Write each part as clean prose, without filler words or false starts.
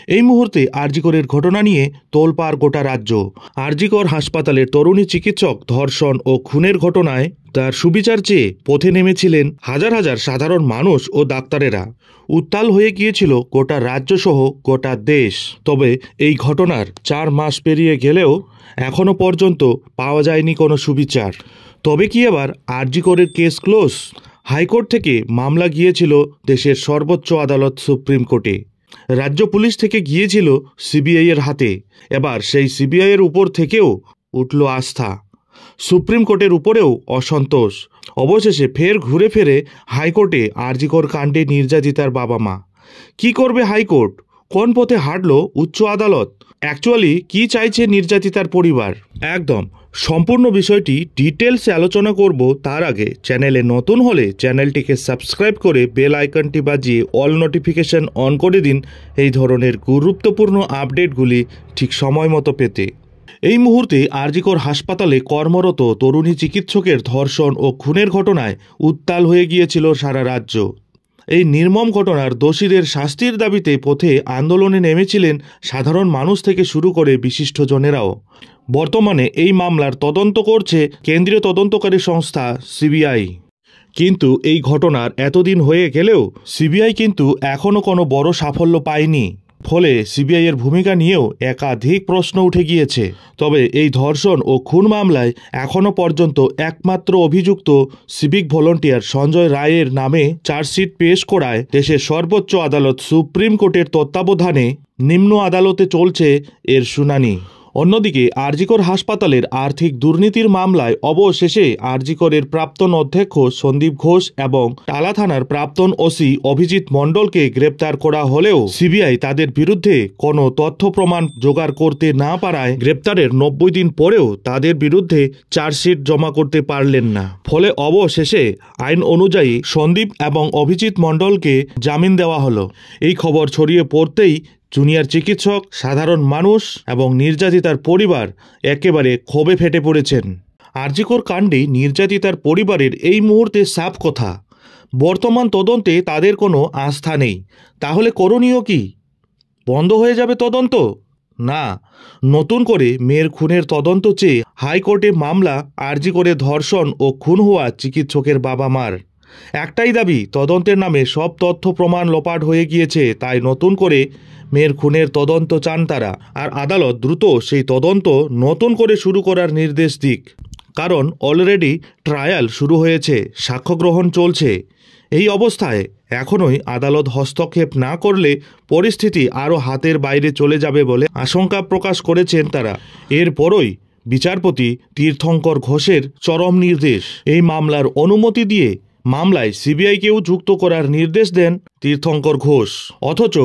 এই মুহূর্তে আরজিকরের ঘটনা নিয়ে তোলপাড় গোটা রাজ্য। আরজিকর হাসপাতালের তরুণী চিকিৎসক ধর্ষণ ও খুনের ঘটনায় তার সুবিচার চেয়ে পথে নেমেছিলেন হাজার হাজার সাধারণ মানুষ ও ডাক্তারেরা। উত্তাল হয়ে গিয়েছিল গোটা রাজ্যসহ গোটা দেশ। তবে এই ঘটনার 4 মাস পেরিয়ে গেলেও এখনও পর্যন্ত পাওয়া যায়নি কোনো সুবিচার। তবে কি এবার আরজিকরের কেস ক্লোজ? হাইকোর্ট থেকে মামলা গিয়েছিল দেশের সর্বোচ্চ আদালত সুপ্রিম কোর্টে। রাজ্য পুলিশ থেকে গিয়েছিল সিবিআইয়ের হাতে। এবার সেই সিবিআইয়ের উপর থেকেও উঠল আস্থা, সুপ্রিম কোর্টের উপরেও অসন্তোষ। অবশেষে ফের ঘুরে ফেরে হাইকোর্টে আরজিকর কাণ্ডে নির্যাতিতার বাবা মা। কি করবে হাইকোর্ট? কোন পথে হাঁটল উচ্চ আদালত? অ্যাকচুয়ালি কি চাইছে নির্যাতিতার পরিবার? একদম সম্পূর্ণ বিষয়টি ডিটেলসে আলোচনা করব। তার আগে চ্যানেলে নতুন হলে চ্যানেলটিকে সাবস্ক্রাইব করে বেল আইকনটি বাজিয়ে অল নোটিফিকেশন অন করে দিন এই ধরনের গুরুত্বপূর্ণ আপডেটগুলি ঠিক সময় মতো পেতে। এই মুহূর্তে আরজিকর হাসপাতালে কর্মরত তরুণী চিকিৎসকের ধর্ষণ ও খুনের ঘটনায় উত্তাল হয়ে গিয়েছিল সারা রাজ্য। এই নির্মম ঘটনার দোষীদের শাস্তির দাবিতে পথে আন্দোলনে নেমেছিলেন সাধারণ মানুষ থেকে শুরু করে বিশিষ্টজনেরাও। বর্তমানে এই মামলার তদন্ত করছে কেন্দ্রীয় তদন্তকারী সংস্থা সিবিআই। কিন্তু এই ঘটনার এতদিন হয়ে গেলেও সিবিআই কিন্তু এখনও কোনো বড় সাফল্য পায়নি। ফলে সিবিআইয়ের ভূমিকা নিয়েও একাধিক প্রশ্ন উঠে গিয়েছে। তবে এই ধর্ষণ ও খুন মামলায় এখনও পর্যন্ত একমাত্র অভিযুক্ত সিভিক ভলান্টিয়ার সঞ্জয় রায়ের নামে চার্জশিট পেশ করায় দেশের সর্বোচ্চ আদালত সুপ্রিম কোর্টের তত্ত্বাবধানে নিম্ন আদালতে চলছে এর শুনানি। অন্যদিকে আরজিকর হাসপাতালের আর্থিক দুর্নীতির মামলায় অবশেষে আরজিকরের প্রাক্তন অধ্যক্ষ সন্দীপ ঘোষ এবং টালা থানার প্রাক্তন ওসি অভিজিৎ মণ্ডলকে গ্রেপ্তার করা হলেও সিবিআই তাদের বিরুদ্ধে কোনো তথ্য প্রমাণ জোগাড় করতে না পারায় গ্রেপ্তারের 90 দিন পরেও তাদের বিরুদ্ধে চার্জশিট জমা করতে পারলেন না। ফলে অবশেষে আইন অনুযায়ী সন্দীপ এবং অভিজিৎ মণ্ডলকে জামিন দেওয়া হলো। এই খবর ছড়িয়ে পড়তেই জুনিয়র চিকিৎসক, সাধারণ মানুষ এবং নির্যাতিতার পরিবার একেবারে ক্ষোভে ফেটে পড়েছেন। আরজিকর কাণ্ডে নির্যাতিতার পরিবারের এই মুহূর্তে সাফ কথা, বর্তমান তদন্তে তাদের কোনো আস্থা নেই। তাহলে করণীয় কি? বন্ধ হয়ে যাবে তদন্ত? না, নতুন করে মেয়ের খুনের তদন্ত চেয়ে হাইকোর্টে মামলা আরজিকরে ধর্ষণ ও খুন হওয়া চিকিৎসকের বাবা মার। একটাই দাবি, তদন্তের নামে সব তথ্য প্রমাণ লোপাট হয়ে গিয়েছে, তাই নতুন করে মেয়ের খুনের তদন্ত চান তারা। আর আদালত দ্রুত সেই তদন্ত নতুন করে শুরু করার নির্দেশ দিক। কারণ অলরেডি ট্রায়াল শুরু হয়েছে, সাক্ষ্য গ্রহণ চলছে। এই অবস্থায় এখনই আদালত হস্তক্ষেপ না করলে পরিস্থিতি আরও হাতের বাইরে চলে যাবে বলে আশঙ্কা প্রকাশ করেছেন তারা। এরপরই বিচারপতি তীর্থঙ্কর ঘোষের চরম নির্দেশ। এই মামলার অনুমতি দিয়ে মামলায় সিবিআইকেও যুক্ত করার নির্দেশ দেন তীর্থঙ্কর ঘোষ। অথচ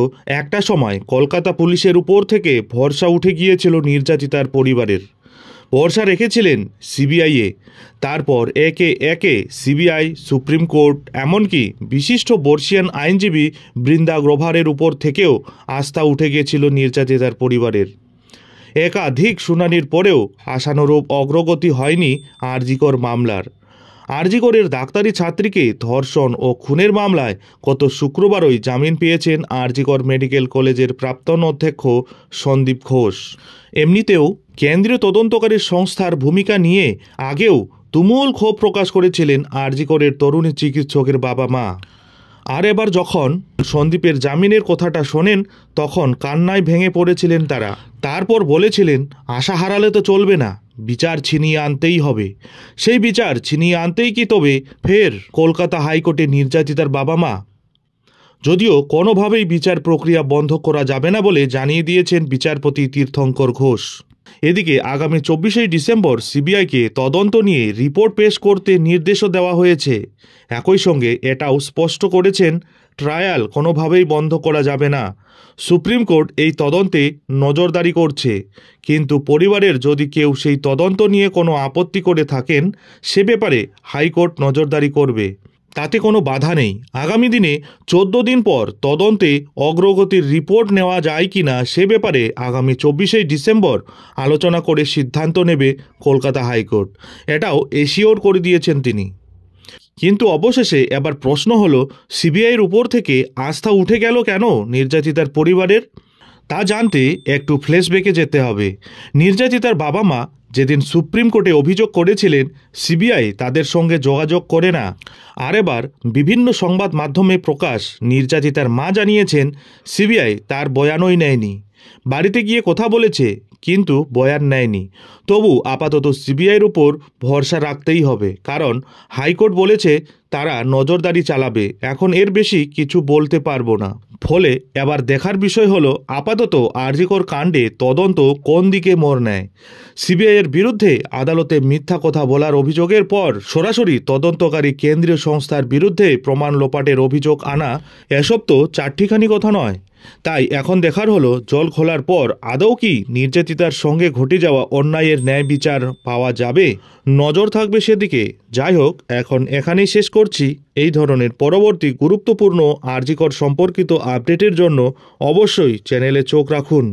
একটা সময় কলকাতা পুলিশের উপর থেকে ভরসা উঠে গিয়েছিল নির্যাতিতার পরিবারের। ভরসা রেখেছিলেন সিবিআইয়ে। তারপর একে একে সিবিআই, সুপ্রিম কোর্ট, এমনকি বিশিষ্ট বর্ষিয়ান আইনজীবী বৃন্দা গ্রোভারের উপর থেকেও আস্থা উঠে গিয়েছিল নির্যাতিতার পরিবারের। একাধিক শুনানির পরেও আশানুরূপ অগ্রগতি হয়নি আরজিকর মামলার। আরজিকরের ডাক্তারি ছাত্রীকে ধর্ষণ ও খুনের মামলায় গত শুক্রবারই জামিন পেয়েছেন আরজিকর মেডিকেল কলেজের প্রাক্তন অধ্যক্ষ সন্দীপ ঘোষ। এমনিতেও কেন্দ্রীয় তদন্তকারী সংস্থার ভূমিকা নিয়ে আগেও তুমুল ক্ষোভ প্রকাশ করেছিলেন আরজিকরের তরুণী চিকিৎসকের বাবা মা। আর এবার যখন সন্দীপের জামিনের কথাটা শোনেন তখন কান্নায় ভেঙে পড়েছিলেন তারা। তারপর বলেছিলেন, আশা হারালে তো চলবে না, বিচার ছিনিয়ে আনতেই হবে। সেই বিচার ছিনিয়ে আনতেই কি তবে ফের কলকাতা হাইকোর্টে নির্যাতিতার বাবা মা? যদিও কোনোভাবেই বিচার প্রক্রিয়া বন্ধ করা যাবে না বলে জানিয়ে দিয়েছেন বিচারপতি তীর্থঙ্কর ঘোষ। এদিকে আগামী 24শে ডিসেম্বর সিবিআইকে তদন্ত নিয়ে রিপোর্ট পেশ করতে নির্দেশও দেওয়া হয়েছে। একই সঙ্গে এটাও স্পষ্ট করেছেন ট্রায়াল কোনোভাবেই বন্ধ করা যাবে না। সুপ্রিম কোর্ট এই তদন্তে নজরদারি করছে, কিন্তু পরিবারের যদি কেউ সেই তদন্ত নিয়ে কোনো আপত্তি করে থাকেন সে ব্যাপারে হাইকোর্ট নজরদারি করবে, তাতে কোনো বাধা নেই। আগামী দিনে 14 দিন পর তদন্তে অগ্রগতির রিপোর্ট নেওয়া যায় কি না সে ব্যাপারে আগামী 24শে ডিসেম্বর আলোচনা করে সিদ্ধান্ত নেবে কলকাতা হাইকোর্ট। এটাও এশিওর করে দিয়েছেন তিনি। কিন্তু অবশেষে এবার প্রশ্ন হলো, সিবিআইয়ের উপর থেকে আস্থা উঠে গেল কেন নির্যাতিতার পরিবারের? তা জানতে একটু ফ্ল্যাশব্যাকে যেতে হবে। নির্যাতিতার বাবা মা যেদিন সুপ্রিম কোর্টে অভিযোগ করেছিলেন সিবিআই তাদের সঙ্গে যোগাযোগ করে না, আর এবার বিভিন্ন সংবাদ মাধ্যমে প্রকাশ নির্যাতিতার মা জানিয়েছেন সিবিআই তার বয়ানই নেয়নি। বাড়িতে গিয়ে কথা বলেছে কিন্তু বয়ান নেয়নি। তবু আপাতত সিবিআইয়ের উপর ভরসা রাখতেই হবে, কারণ হাইকোর্ট বলেছে তারা নজরদারি চালাবে। এখন এর বেশি কিছু বলতে পারবো না। ফলে এবার দেখার বিষয় হলো আপাতত আর.জি. কর কাণ্ডে তদন্ত কোন দিকে মোড় নেয়। সিবিআইয়ের বিরুদ্ধে আদালতে মিথ্যা কথা বলার অভিযোগের পর সরাসরি তদন্তকারী কেন্দ্রীয় সংস্থার বিরুদ্ধে প্রমাণ লোপাটের অভিযোগ আনা, এসব তো চারটিখানি কথা নয়। তাই এখন দেখার হলো জল খোলার পর আদৌ কি নির্যাতিতার সঙ্গে ঘটে যাওয়া অন্যায়ের ন্যায় বিচার পাওয়া যাবে। নজর থাকবে সেদিকে। যাই হোক, এখন এখানেই শেষ করছি। এই ধরনের পরবর্তী গুরুত্বপূর্ণ আর.জি. কর সম্পর্কিত আপডেটের জন্য অবশ্যই চ্যানেলে চোখ রাখুন।